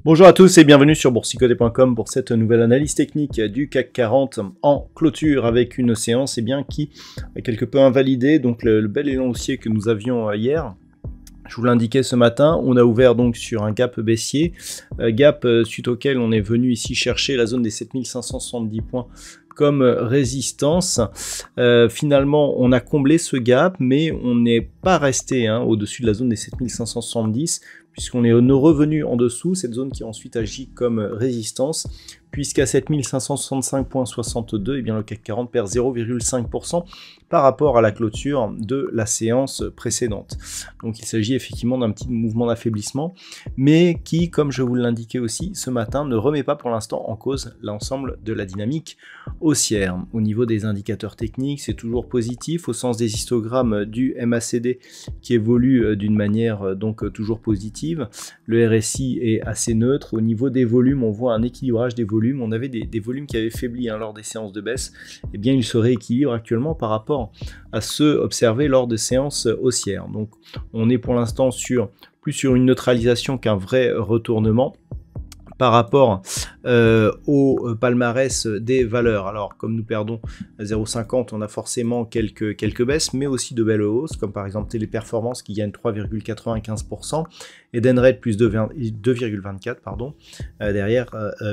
Bonjour à tous et bienvenue sur boursicoté.com pour cette nouvelle analyse technique du CAC 40 en clôture avec une séance qui a quelque peu invalidé donc le bel élan haussier que nous avions hier. Je vous l'indiquais ce matin, on a ouvert donc sur un gap baissier, gap suite auquel on est venu ici chercher la zone des 7570 points comme résistance. Finalement, on a comblé ce gap, mais on n'est pas resté au-dessus de la zone des 7570, puisqu'on est revenu en dessous, cette zone qui a ensuite agi comme résistance, puisqu'à 7565,62, le CAC 40 perd 0,5% par rapport à la clôture de la séance précédente. Donc il s'agit effectivement d'un petit mouvement d'affaiblissement, mais qui, comme je vous l'indiquais aussi ce matin, ne remet pas pour l'instant en cause l'ensemble de la dynamique haussière. Au niveau des indicateurs techniques, c'est toujours positif, au sens des histogrammes du MACD qui évolue d'une manière donc toujours positive. Le RSI est assez neutre. Au niveau des volumes, on voit un équilibrage des volumes. On avait des volumes qui avaient faibli lors des séances de baisse. Ils se rééquilibrent actuellement par rapport à ceux observés lors des séances haussières. Donc on est pour l'instant plus sur une neutralisation qu'un vrai retournement par rapport au palmarès des valeurs. Alors comme nous perdons 0,50, on a forcément quelques baisses, mais aussi de belles hausses, comme par exemple Téléperformance qui gagne 3,95%, Edenred plus 2,24%, pardon. Derrière,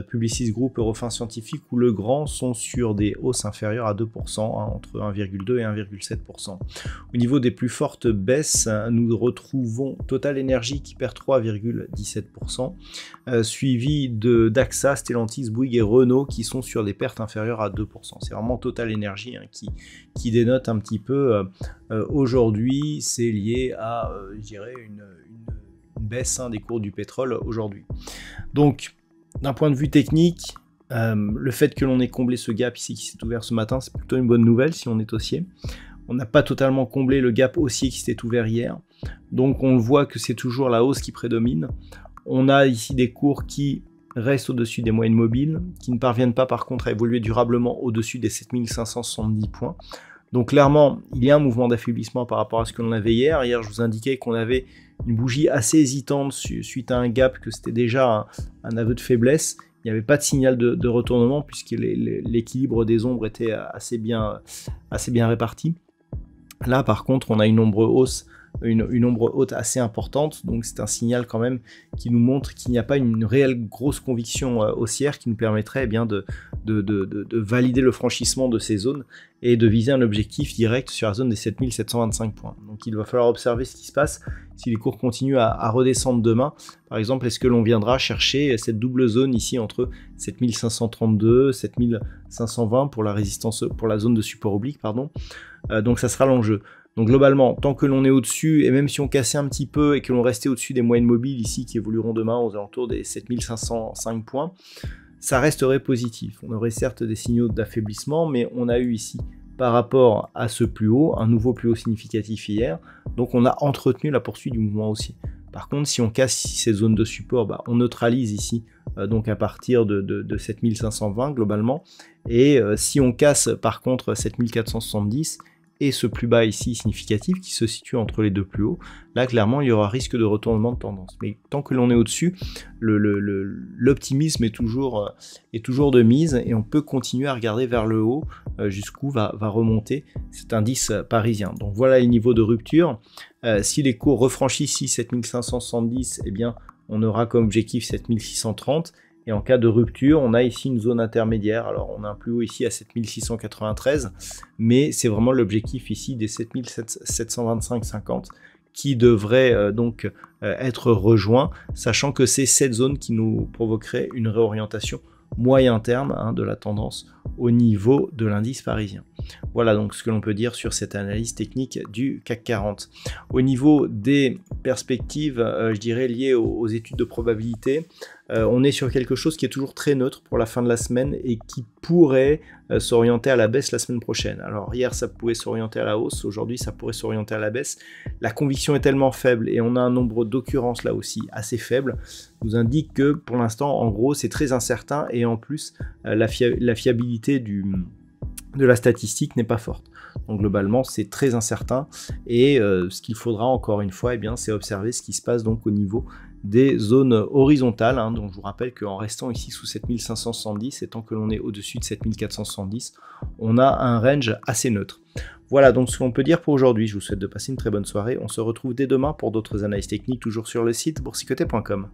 Publicis Group, Eurofins Scientifique ou Legrand sont sur des hausses inférieures à 2%, entre 1,2 et 1,7%. Au niveau des plus fortes baisses, nous retrouvons Total Energy qui perd 3,17%, suivi d'AXA, Stellantis, Bouygues et Renault qui sont sur des pertes inférieures à 2%. C'est vraiment Total Energy qui dénote un petit peu aujourd'hui. C'est lié à, je dirais, une baisse des cours du pétrole aujourd'hui. Donc, d'un point de vue technique, le fait que l'on ait comblé ce gap ici qui s'est ouvert ce matin, c'est plutôt une bonne nouvelle si on est haussier. On n'a pas totalement comblé le gap haussier qui s'était ouvert hier. Donc, on voit que c'est toujours la hausse qui prédomine. On a ici des cours qui restent au-dessus des moyennes mobiles, qui ne parviennent pas par contre à évoluer durablement au-dessus des 7570 points. Donc clairement, il y a un mouvement d'affaiblissement par rapport à ce que l'on avait hier. Hier, je vous indiquais qu'on avait une bougie assez hésitante suite à un gap, que c'était déjà un aveu de faiblesse. Il n'y avait pas de signal de retournement puisque l'équilibre des ombres était assez bien réparti. Là, par contre, on a une ombre haute assez importante, donc c'est un signal quand même qui nous montre qu'il n'y a pas une réelle grosse conviction haussière qui nous permettrait de valider le franchissement de ces zones et de viser un objectif direct sur la zone des 7725 points. Donc il va falloir observer ce qui se passe si les cours continuent à redescendre demain. Par exemple, est-ce que l'on viendra chercher cette double zone ici entre 7532, 7520 pour la résistance, pour la zone de support oblique, pardon. Donc ça sera l'enjeu. Donc globalement, tant que l'on est au-dessus, et même si on cassait un petit peu et que l'on restait au-dessus des moyennes mobiles ici qui évolueront demain aux alentours des 7505 points, ça resterait positif. On aurait certes des signaux d'affaiblissement, mais on a eu ici, par rapport à ce plus haut, un nouveau plus haut significatif hier, donc on a entretenu la poursuite du mouvement haussier. Par contre, si on casse ici ces zones de support, on neutralise ici, donc à partir de 7520 globalement, et si on casse par contre 7470, et ce plus bas ici significatif qui se situe entre les deux plus hauts, là clairement il y aura risque de retournement de tendance. Mais tant que l'on est au-dessus, l'optimisme est toujours de mise et on peut continuer à regarder vers le haut jusqu'où va remonter cet indice parisien. Donc voilà les niveaux de rupture. Si les cours refranchissent ici 7570, on aura comme objectif 7630. Et en cas de rupture, on a ici une zone intermédiaire. Alors, on a un plus haut ici à 7693, mais c'est vraiment l'objectif ici des 7725,50 qui devrait donc être rejoint, sachant que c'est cette zone qui nous provoquerait une réorientation moyen terme de la tendance au niveau de l'indice parisien. Voilà donc ce que l'on peut dire sur cette analyse technique du CAC 40. Au niveau des perspectives, je dirais liées aux études de probabilité, on est sur quelque chose qui est toujours très neutre pour la fin de la semaine et qui pourrait s'orienter à la baisse la semaine prochaine. Alors hier ça pouvait s'orienter à la hausse, aujourd'hui ça pourrait s'orienter à la baisse. La conviction est tellement faible et on a un nombre d'occurrences là aussi assez faible, nous indique que pour l'instant en gros c'est très incertain et en plus la fiabilité de la statistique n'est pas forte. Donc globalement c'est très incertain et ce qu'il faudra encore une fois, c'est observer ce qui se passe donc au niveau des zones horizontales, donc je vous rappelle qu'en restant ici sous 7570 et tant que l'on est au-dessus de 7470, on a un range assez neutre. Voilà donc ce qu'on peut dire pour aujourd'hui. Je vous souhaite de passer une très bonne soirée. On se retrouve dès demain pour d'autres analyses techniques, toujours sur le site boursicoté.com.